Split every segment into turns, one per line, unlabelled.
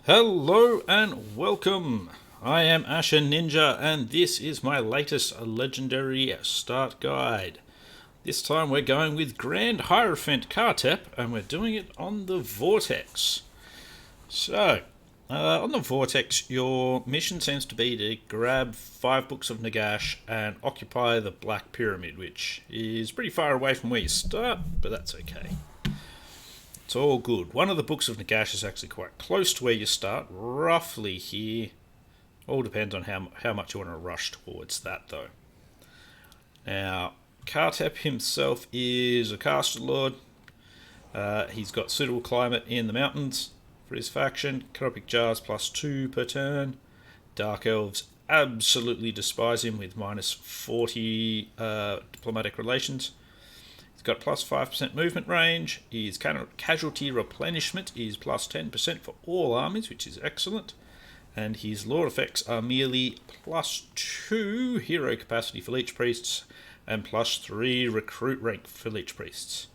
Hello and welcome. I am Asher Ninja and this is my latest legendary start guide. This time we're going with Grand Hierophant Khatep and we're doing it on the Vortex. So, on the Vortex your mission seems to be to grab 5 books of Nagash and occupy the Black Pyramid, which is pretty far away from where you start, but that's okay. It's all good. One of the books of Nagash is actually quite close to where you start, roughly here. All depends on how much you want to rush towards that, though. Now, Khatep himself is a caster lord. He's got suitable climate in the mountains for his faction. Canopic Jars +2 per turn. Dark Elves absolutely despise him with -40 diplomatic relations. Got +5% movement range. His casualty replenishment is +10% for all armies, which is excellent. And his lore effects are merely +2 hero capacity for Leech Priests and +3 recruit rank for Leech Priests.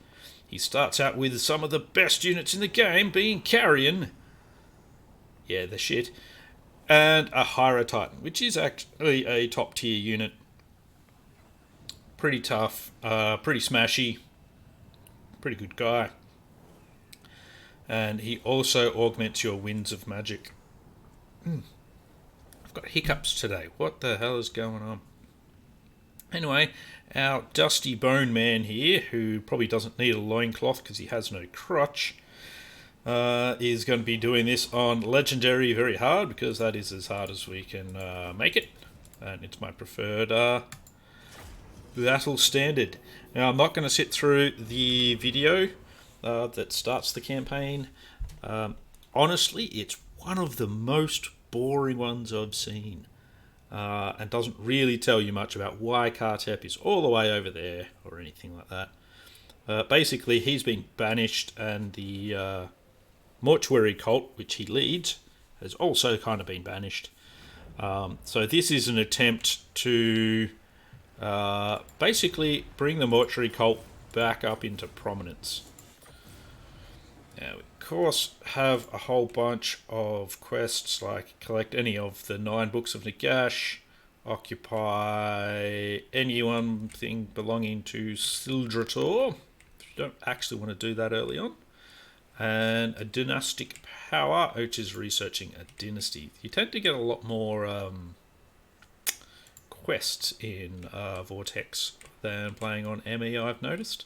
He starts out with some of the best units in the game, being Carrion. Yeah, the shit. And a Hyro Titan, which is actually a top tier unit. Pretty tough, pretty smashy, pretty good guy. And he also augments your winds of magic. I've got hiccups today. What the hell is going on? Anyway, our Dusty Bone Man here, who probably doesn't need a loincloth because he has no crutch, is going to be doing this on Legendary very hard, because that is as hard as we can make it. And it's my preferred battle standard. Now I'm not going to sit through the video that starts the campaign. Honestly, it's one of the most boring ones I've seen, and doesn't really tell you much about why Khatep is all the way over there or anything like that. Basically, he's been banished, and the mortuary cult, which he leads, has also kind of been banished. So this is an attempt to basically bring the mortuary cult back up into prominence. Now, we of course have a whole bunch of quests, like collect any of the 9 books of Nagash, occupy any one thing belonging to Sildrator, if you don't actually want to do that early on, and a dynastic power, which is researching a dynasty. You tend to get a lot more quests in Vortex than playing on ME, I've noticed,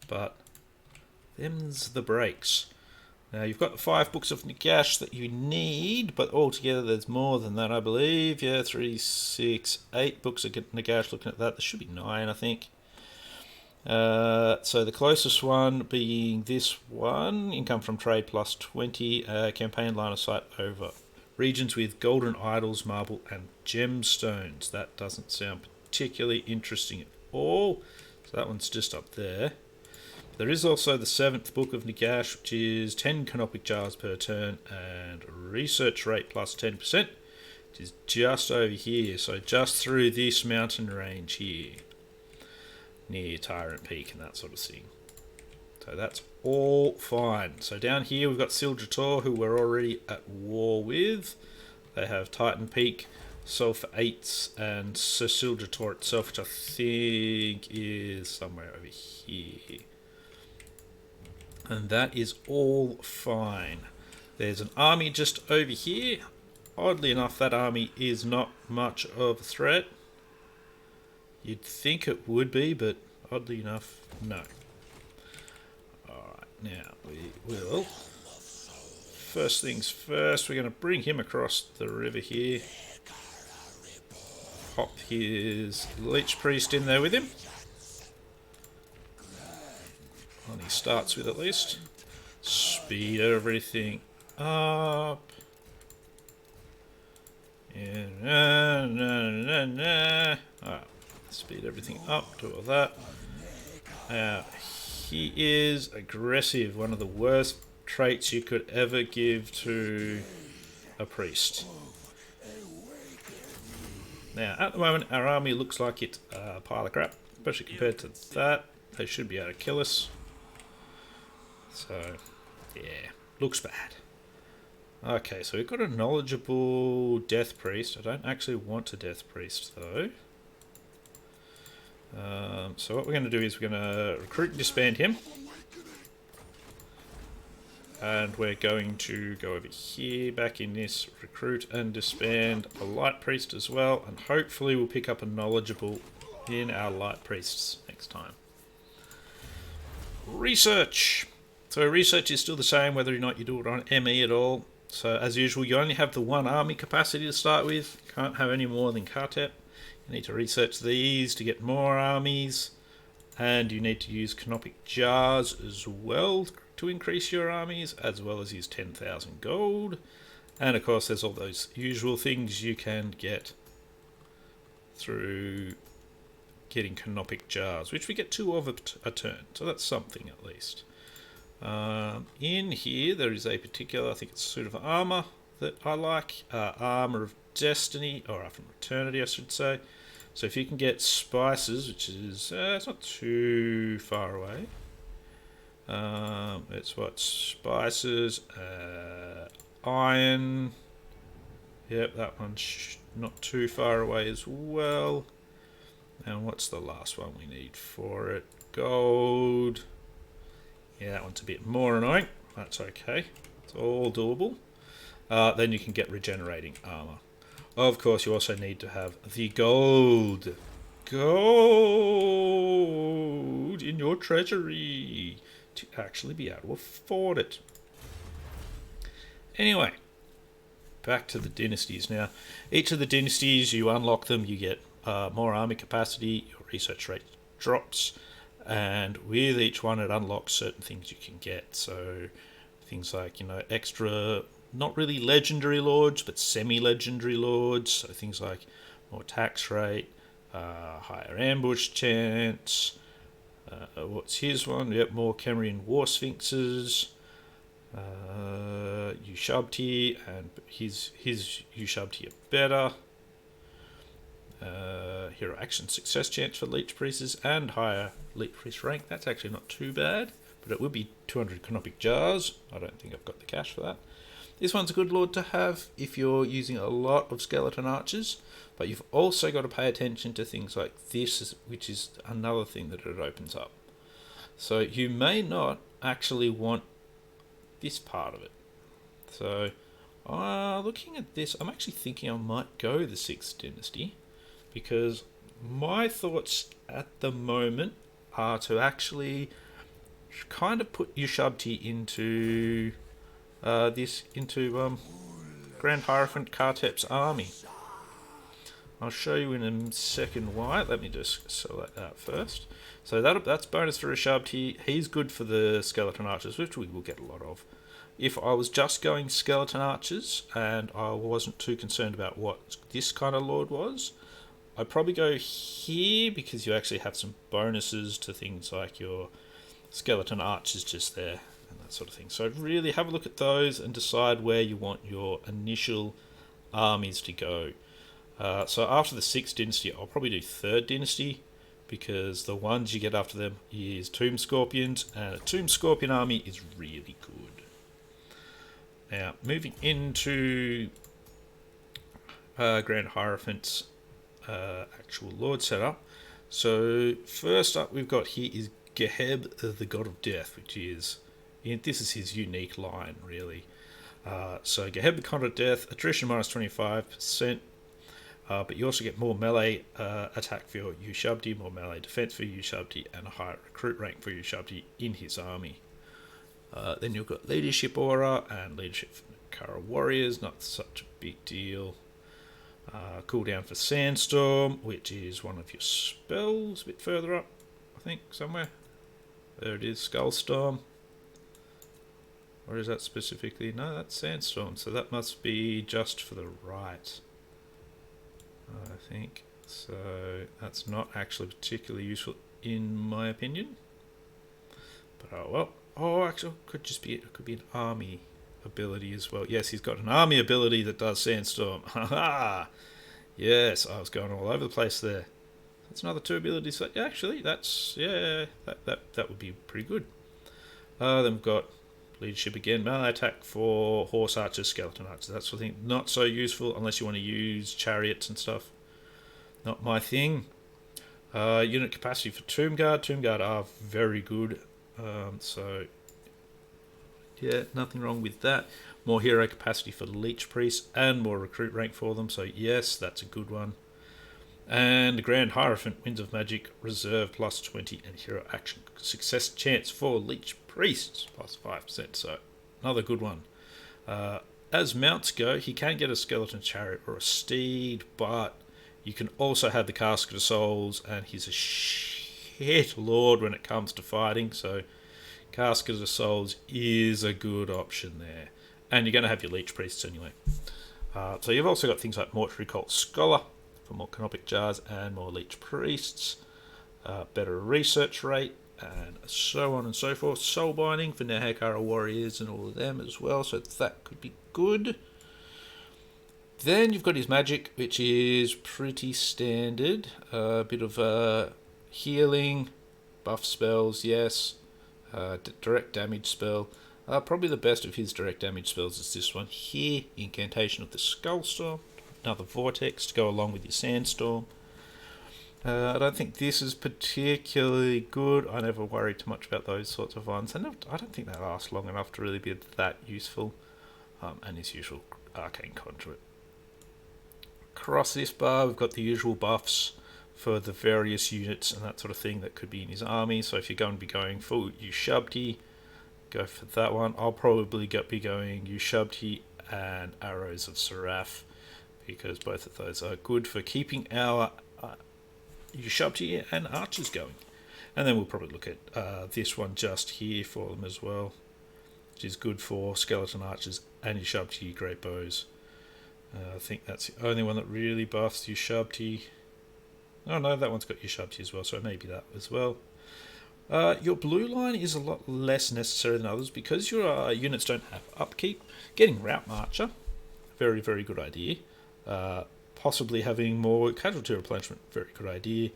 but them's the breaks. Now you've got the 5 books of Nagash that you need, but altogether there's more than that, I believe. Yeah, 3, 6, 8 books of Nagash. Looking at that, there should be 9, I think. So the closest one being this one, income from trade +20, campaign line of sight over regions with golden idols, marble, and gemstones. That doesn't sound particularly interesting at all. So that one's just up there. There is also the 7th book of Nagash, which is 10 canopic jars per turn and research rate +10%, which is just over here. So just through this mountain range here, near Tyrant Peak and that sort of thing. So that's all fine. So down here we've got Sildrator, who we're already at war with. They have Titan Peak, Sulphur 8s, and Sir Sildrator itself, which I think is somewhere over here. And that is all fine. There's an army just over here. Oddly enough, that army is not much of a threat. You'd think it would be, but oddly enough, no. Now, we will, first things first, we're going to bring him across the river here. Pop his Leech Priest in there with him. Well, he starts with at least. Speed everything up. Alright, speed everything up, do all that. Now, he is aggressive, one of the worst traits you could ever give to a priest. Now, at the moment, our army looks like it's a pile of crap, especially compared to that. They should be able to kill us. So, yeah, looks bad. Okay, so we've got a knowledgeable Death Priest. I don't actually want a Death Priest, though. So what we're going to do is we're going to recruit and disband him. And we're going to go over here, back in this, recruit and disband a Light Priest as well. And hopefully we'll pick up a knowledgeable in our Light Priests next time. Research! So research is still the same whether or not you do it on ME at all. So as usual, you only have the one army capacity to start with. Can't have any more than Khatep. You need to research these to get more armies. And you need to use canopic jars as well to increase your armies, as well as use 10,000 gold. And of course there's all those usual things you can get through getting canopic jars, which we get 2 of a turn. So that's something at least. In here there is a particular, I think it's suit of armor that I like, armor of destiny, or from eternity I should say. So if you can get spices, which is it's not too far away. It's what, spices, iron. Yep, that one's not too far away as well. And what's the last one we need for it? Gold. Yeah, that one's a bit more annoying. That's okay. It's all doable. Then you can get regenerating armor. Of course, you also need to have the gold. Gold in your treasury to actually be able to afford it. Anyway, back to the dynasties now. Each of the dynasties, you unlock them, you get more army capacity, your research rate drops. And with each one it unlocks certain things you can get. So things like, extra, not really legendary lords, but semi-legendary lords. So things like more tax rate, higher ambush chance. What's his one? Yep, more Kemrian war sphinxes. Ushabti, and his Ushabti are better. Hero action success chance for Leech Priests and higher Leech Priest rank. That's actually not too bad, but it will be 200 canopic jars. I don't think I've got the cash for that. This one's a good lord to have if you're using a lot of skeleton archers, but you've also got to pay attention to things like this, which is another thing that it opens up. So you may not actually want this part of it. So looking at this, I'm actually thinking I might go the 6th dynasty, because my thoughts at the moment are to actually kind of put Ushabti into Grand Hierophant Khatep's army. I'll show you in a second why. Let me just select that first. So that's bonus for Ushabti. He's good for the skeleton archers, which we will get a lot of. If I was just going skeleton archers and I wasn't too concerned about what this kind of lord was, I'd probably go here because you actually have some bonuses to things like your skeleton archers just there and that sort of thing. So really have a look at those and decide where you want your initial armies to go. So after the 6th dynasty, I'll probably do 3rd dynasty, because the ones you get after them is Tomb Scorpions, and a Tomb Scorpion army is really good. Now, moving into Grand Hierophant's actual lord setup. So first up we've got here is Geheb, the God of Death, which is, this is his unique line really. So Geheb, the God of Death, attrition minus 25%, but you also get more melee attack for your Ushabti, more melee defense for Ushabti, and a higher recruit rank for Ushabti in his army. Then you've got Leadership Aura and Leadership Kara Warriors, not such a big deal. Cooldown for Sandstorm, which is one of your spells, a bit further up, I think, somewhere. There it is, Skullstorm. Or is that specifically? No, that's Sandstorm, so that must be just for the right, I think. So that's not actually particularly useful in my opinion. But oh well. Oh, actually, it could be an army ability as well. Yes, he's got an army ability that does Sandstorm. Haha! Yes, I was going all over the place there. That's another 2 abilities. Actually, that would be pretty good. Then we've got leadership again. Melee attack for horse archers, skeleton archers, that sort of thing. Not so useful unless you want to use chariots and stuff. Not my thing. Unit capacity for Tomb Guard. Tomb Guard are very good. So, yeah, nothing wrong with that. More hero capacity for Leech Priests and more recruit rank for them. So, yes, that's a good one. And Grand Hierophant, Winds of Magic, Reserve plus 20 and Hero Action Success Chance for Leech Priests plus 5%. So, another good one. As mounts go, he can get a Skeleton Chariot or a Steed, but you can also have the Casket of Souls, and he's a shit lord when it comes to fighting. So, Casket of Souls is a good option there. And you're going to have your Leech Priests anyway. So, you've also got things like Mortuary Cult Scholar for more Canopic Jars and more Leech Priests, better research rate, and so on and so forth. Soul Binding for Nehekara Warriors and all of them as well, so that could be good. Then you've got his magic, which is pretty standard. A bit of healing, buff spells, yes. Direct damage spell. Probably the best of his direct damage spells is this one here, Incantation of the Skullstorm. Another Vortex to go along with your Sandstorm. I don't think this is particularly good. I never worry too much about those sorts of ones. I don't think they last long enough to really be that useful. And his usual Arcane Conduit. Across this bar, we've got the usual buffs for the various units and that sort of thing that could be in his army. So if you're going to be going full Ushabti, go for that one. I'll probably be going Ushabti and Arrows of Seraph, because both of those are good for keeping our Ushabti and archers going. And then we'll probably look at this one just here for them as well, which is good for skeleton archers and Ushabti great bows. I think that's the only one that really buffs Ushabti. Oh no, that one's got Ushabti as well, so maybe that as well. Your blue line is a lot less necessary than others because your units don't have upkeep. Getting Route Marcher, very, very good idea. Possibly having more casualty replenishment, very good idea.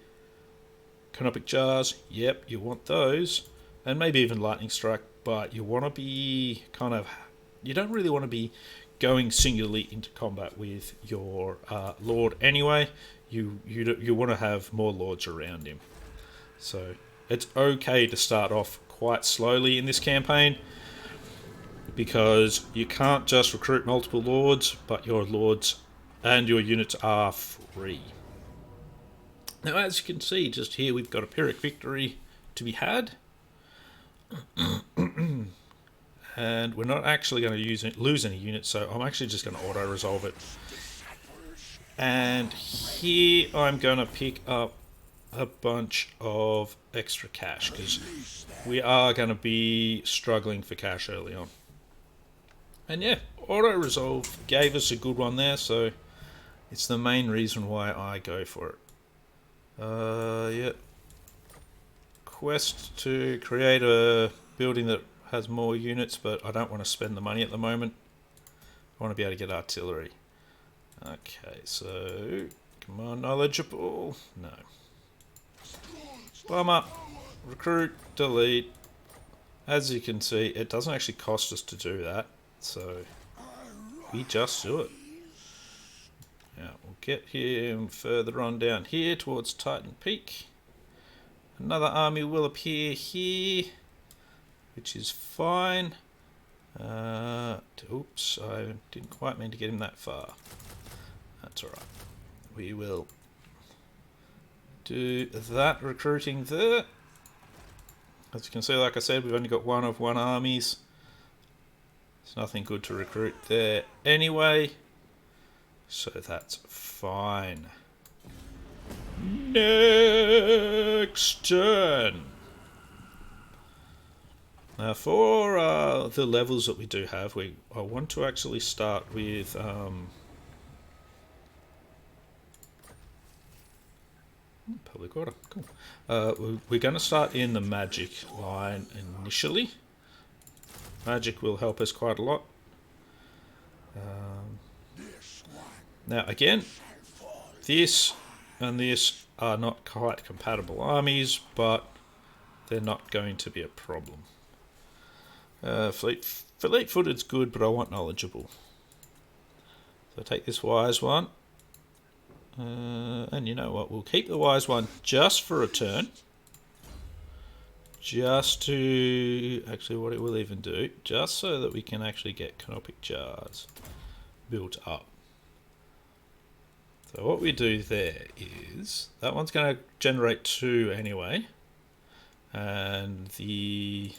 Canopic Jars, yep, you want those. And maybe even Lightning Strike, but you want to be you don't really want to be going singularly into combat with your Lord anyway. You want to have more Lords around him. So it's okay to start off quite slowly in this campaign, because you can't just recruit multiple Lords, but your Lords and your units are free. Now, as you can see, just here we've got a Pyrrhic victory to be had. And we're not actually going to lose any units, so I'm actually just going to auto-resolve it. And here I'm going to pick up a bunch of extra cash, because we are going to be struggling for cash early on. And yeah, auto-resolve gave us a good one there, so it's the main reason why I go for it. Yeah. Quest to create a building that has more units, but I don't want to spend the money at the moment. I want to be able to get artillery. Okay, so come on, knowledgeable. No. Bummer. Recruit, delete. As you can see, it doesn't actually cost us to do that, so we just do it. Now we'll get him further on down here towards Titan Peak. Another army will appear here, which is fine. Oops, I didn't quite mean to get him that far. That's alright. We will do that recruiting there. As you can see, like I said, we've only got one of one armies. There's nothing good to recruit there anyway, so that's fine. Next turn. Now for the levels that we do have, I want to actually start with public order. Cool. We're going to start in the magic line initially. Magic will help us quite a lot. Now again, this and this are not quite compatible armies, but they're not going to be a problem. Fleet-footed's good, but I want knowledgeable. So take this wise one. And you know what? We'll keep the wise one just for a turn. Just to... Actually, what it will even do, just so that we can actually get canopic jars built up. So what we do there is... That one's going to generate 2 anyway. And the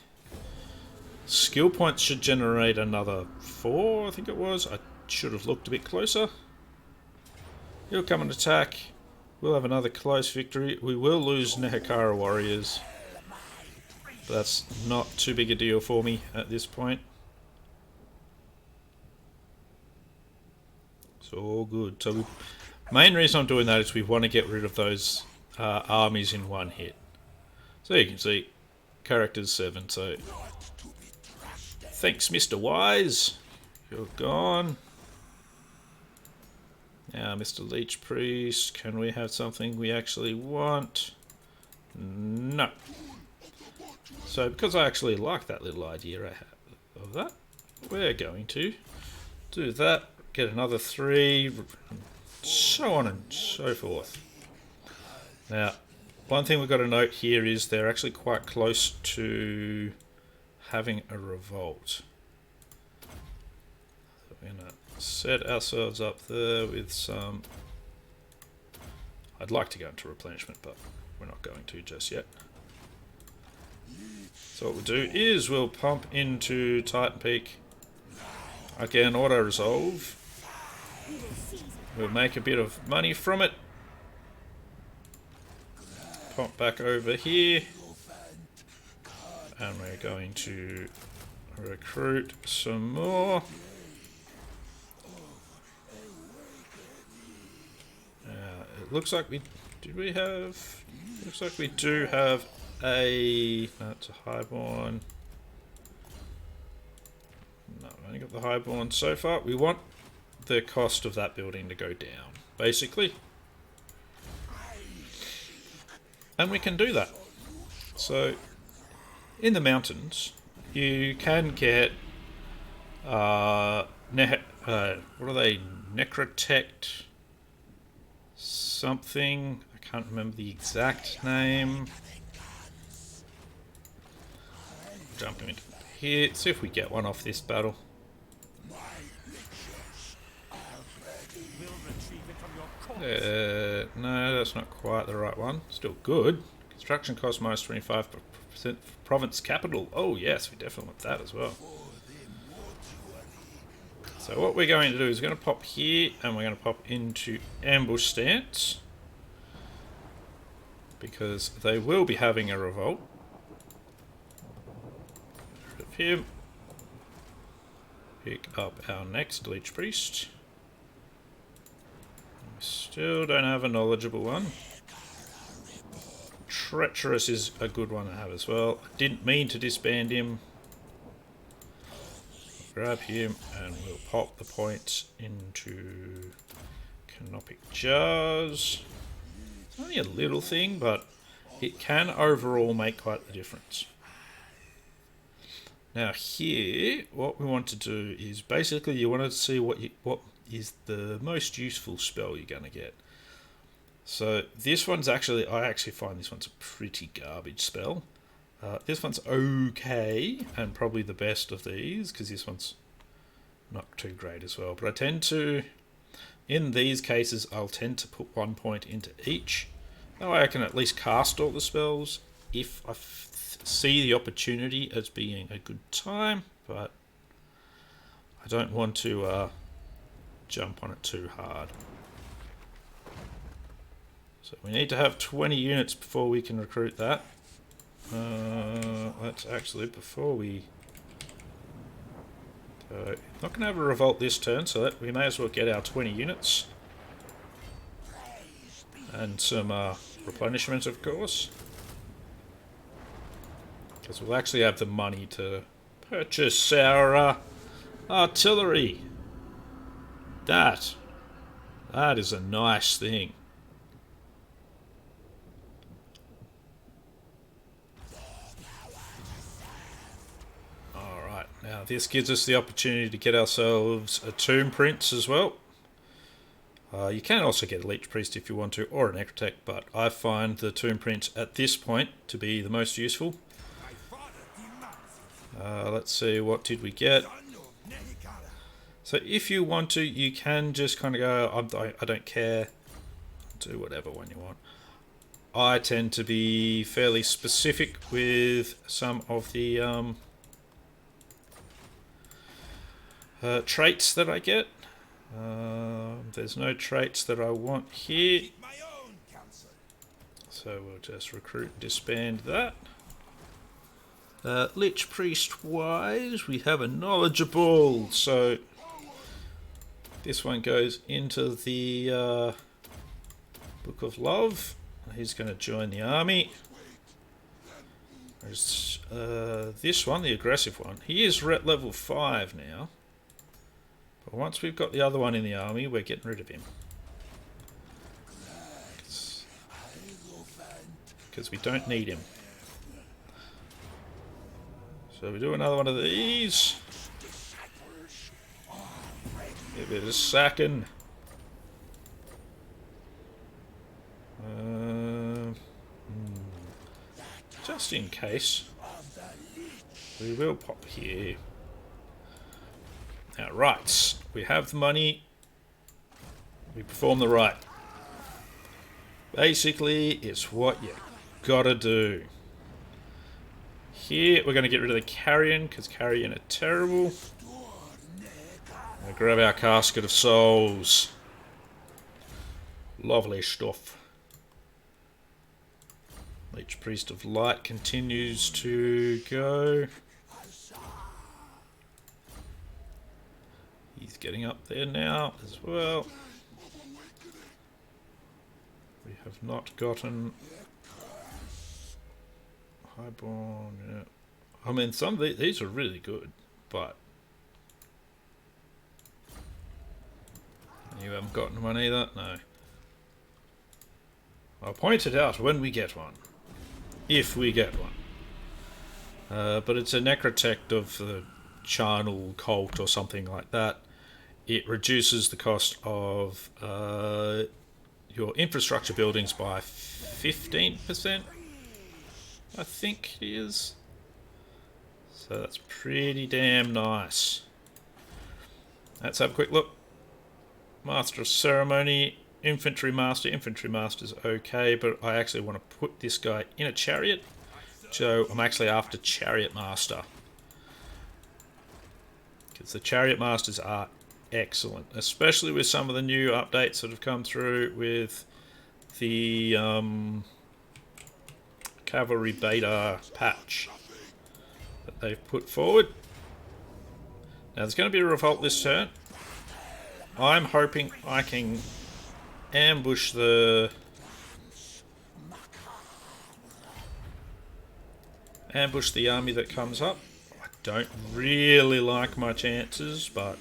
skill points should generate another 4, I think it was. I should have looked a bit closer. He'll come and attack. We'll have another close victory. We will lose Nehekara warriors. But that's not too big a deal for me at this point. It's all good. So main reason I'm doing that is we want to get rid of those armies in one hit. So you can see, characters 7, so... Thanks, Mr. Wise. You're gone. Now, Mr. Leech Priest, can we have something we actually want? No. So, because I actually like that little idea I have of that, we're going to do that, get another 3, so on and so forth. Now, one thing we've got to note here is they're actually quite close to having a revolt. So we're going to set ourselves up there with some... I'd like to go into replenishment, but we're not going to just yet. So what we'll do is we'll pump into Titan Peak. Again, auto-resolve. We'll make a bit of money from it. Pop back over here. And we're going to recruit some more. It looks like we... Did we have... Looks like we do have a... That's a highborn. No, I've only got the highborn so far. We want the cost of that building to go down, basically. And we can do that. So, in the mountains, you can get... what are they? Necrotect... something. I can't remember the exact name. Jumping into here. See if we get one off this battle. No, that's not quite the right one. Still good. Construction cost minus 25% province capital. Oh yes, we definitely want that as well. So what we're going to do is we're going to pop here and we're going to pop into ambush stance. Because they will be having a revolt. Get rid of him. Pick up our next Leech Priest. We still don't have a knowledgeable one. Treacherous is a good one to have as well. I didn't mean to disband him. Grab him and we'll pop the points into canopic jars. It's only a little thing, but it can overall make quite the difference. Now here, what we want to do is basically you want to see what is the most useful spell you're going to get. So this one's actually, I actually find this one's a pretty garbage spell. This one's okay, and probably the best of these, because this one's not too great as well. But I tend to, in these cases, I'll tend to put 1 point into each. That way I can at least cast all the spells if I see the opportunity as being a good time, but I don't want to jump on it too hard. So we need to have 20 units before we can recruit that. Let's actually, before we... not going to have a revolt this turn, so we may as well get our 20 units. And some replenishment, of course. Because we'll actually have the money to purchase our artillery. That is a nice thing. Now this gives us the opportunity to get ourselves a Tomb Prince as well. You can also get a Leech Priest if you want to, or an Necrotech, but I find the Tomb Prince at this point to be the most useful. Let's see, what did we get? So if you want to, you can just kind of go, I don't care, do whatever one you want. I tend to be fairly specific with some of the traits that I get. There's no traits that I want here, so we'll just recruit and disband that. Lich Priest wise, we have a knowledgeable, so this one goes into the Book of Love. He's going to join the army. There's this one, the aggressive one. He is at level 5 now. But once we've got the other one in the army, we're getting rid of him. Because we don't need him. So we do another one of these. Give it a second. Just in case, we will pop here. Now, rights. We have the money. We perform the rite. Basically, it's what you gotta do. Here, we're going to get rid of the Carrion, because Carrion are terrible. We'll grab our Casket of Souls. Lovely stuff. Leech Priest of Light continues to go. He's getting up there now as well. We have not gotten Highborn. Yeah. I mean, some of these are really good, but you haven't gotten one either. No. I'll point it out when we get one. If we get one. But it's a Necrotech of the Charnel Cult or something like that. It reduces the cost of your infrastructure buildings by 15%. I think it is. So that's pretty damn nice. Let's have a quick look. Master of Ceremony. Infantry Master. Infantry Master's okay, but I actually want to put this guy in a chariot. So I'm actually after Chariot Master. Because the Chariot Masters are excellent. Especially with some of the new updates that have come through with the Cavalry Beta patch that they've put forward. Now there's going to be a revolt this turn. I'm hoping I can ambush the army that comes up. I don't really like my chances, but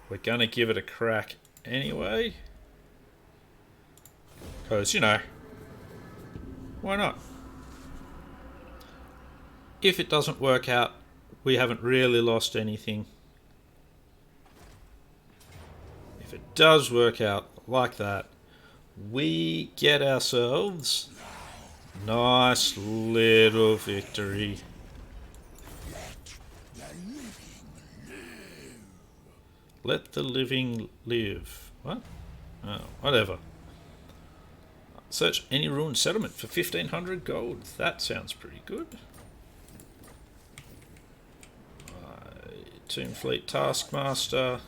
we're gonna give it a crack anyway, because, you know, why not? If it doesn't work out, we haven't really lost anything. If it does work out like that, we get ourselves a nice little victory. Let the living live. What? Oh, whatever. Search any ruined settlement for 1500 gold. That sounds pretty good. Tomb Fleet Taskmaster.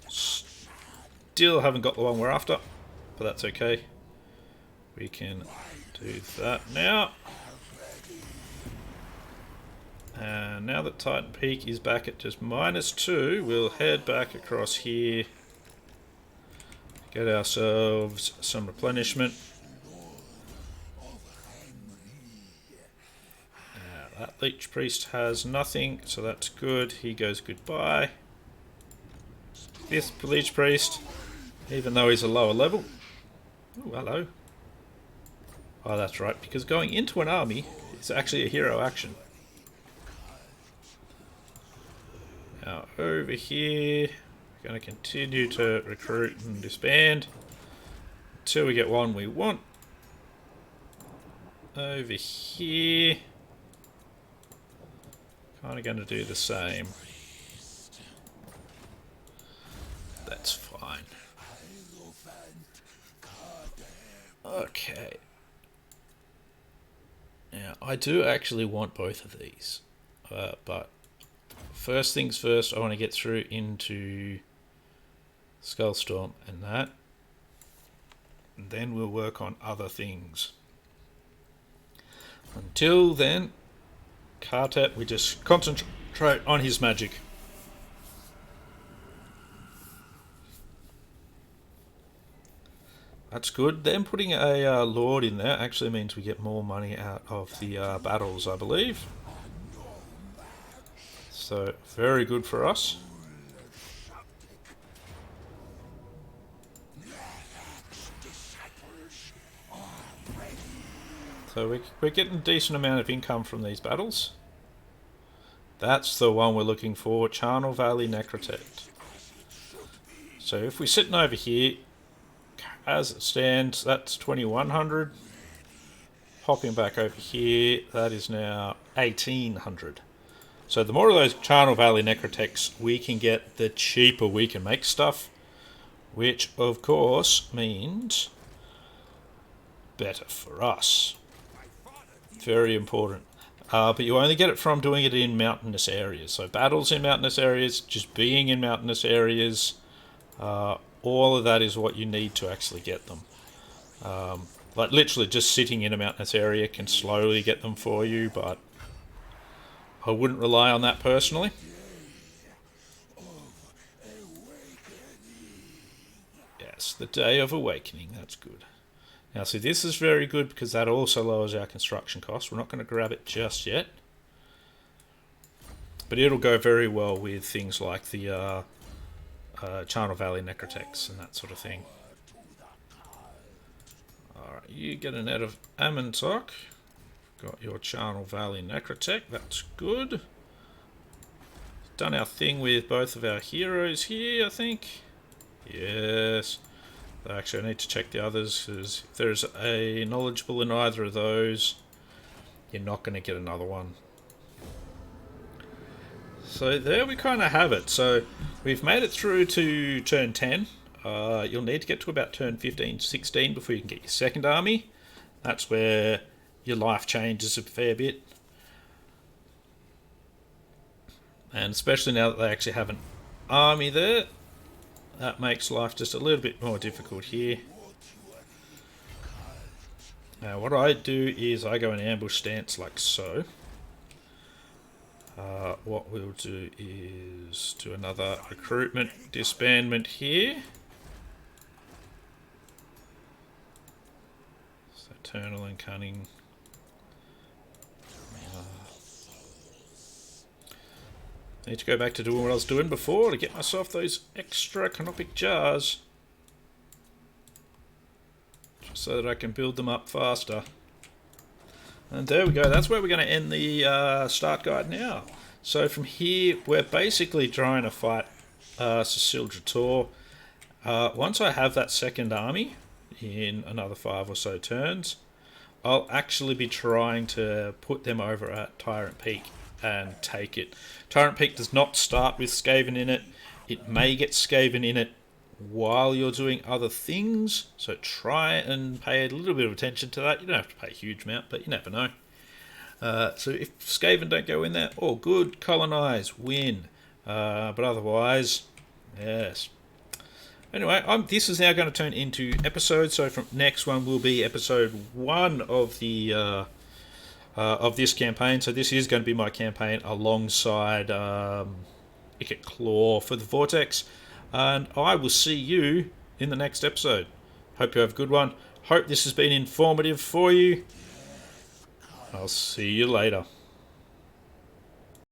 Still haven't got the one we're after, but that's okay. We can do that now. And now that Titan Peak is back at just -2, we'll head back across here. Get ourselves some replenishment. That Leech Priest has nothing, so that's good. He goes goodbye. This Leech Priest, even though he's a lower level. Oh, hello. Oh, that's right, because going into an army is actually a hero action. over here. We're going to continue to recruit and disband until we get one we want. Over here, kind of going to do the same. That's fine. Okay. Now, I do actually want both of these, but first things first, I want to get through into Skullstorm and that, and then we'll work on other things. Until then, Khatep, we just concentrate on his magic. That's good. Then putting a Lord in there actually means we get more money out of the battles, I believe. So, very good for us. So we're getting a decent amount of income from these battles. That's the one we're looking for, Charnel Valley Necrotect. So if we're sitting over here, as it stands, that's 2100. Popping back over here, that is now 1800. So the more of those Charnel Valley Necrotects we can get, the cheaper we can make stuff. Which, of course, means better for us. Very important. But you only get it from doing it in mountainous areas. So battles in mountainous areas, just being in mountainous areas, all of that is what you need to actually get them. Like literally just sitting in a mountainous area can slowly get them for you, but I wouldn't rely on that personally. Yes, the Day of Awakening, that's good. Now see, this is very good because that also lowers our construction costs. We're not going to grab it just yet, but it'll go very well with things like the Charnel Valley Necrotects and that sort of thing. Alright, you get a net of Amontok. Got your Charnel Valley Necrotect, that's good. Done our thing with both of our heroes here, I think. Yes. Actually, I need to check the others, because if there's a knowledgeable in either of those, you're not going to get another one. So there we kind of have it. So we've made it through to turn 10. You'll need to get to about turn 15, 16 before you can get your second army. That's where your life changes a fair bit. And especially now that they actually have an army there, that makes life just a little bit more difficult here. Now what I do is I go in ambush stance like so. What we'll do is do another recruitment disbandment here. So Eternal and Cunning. Need to go back to doing what I was doing before to get myself those extra canopic jars. Just so that I can build them up faster. And there we go, that's where we're going to end the start guide now. So from here, we're basically trying to fight Cecil Tor. Once I have that second army in another 5 or so turns, I'll actually be trying to put them over at Tyrant Peak and take it. Tyrant Peak does not start with Skaven in it. It may get Skaven in it while you're doing other things, so try and pay a little bit of attention to that. You don't have to pay a huge amount, but you never know. So if Skaven don't go in there, all good, colonize, win. But otherwise, yes. Anyway, this is now going to turn into episodes, so from next one will be episode 1 of the of this campaign. So this is going to be my campaign alongside Icket Claw for the Vortex. And I will see you in the next episode. Hope you have a good one. Hope this has been informative for you. I'll see you later.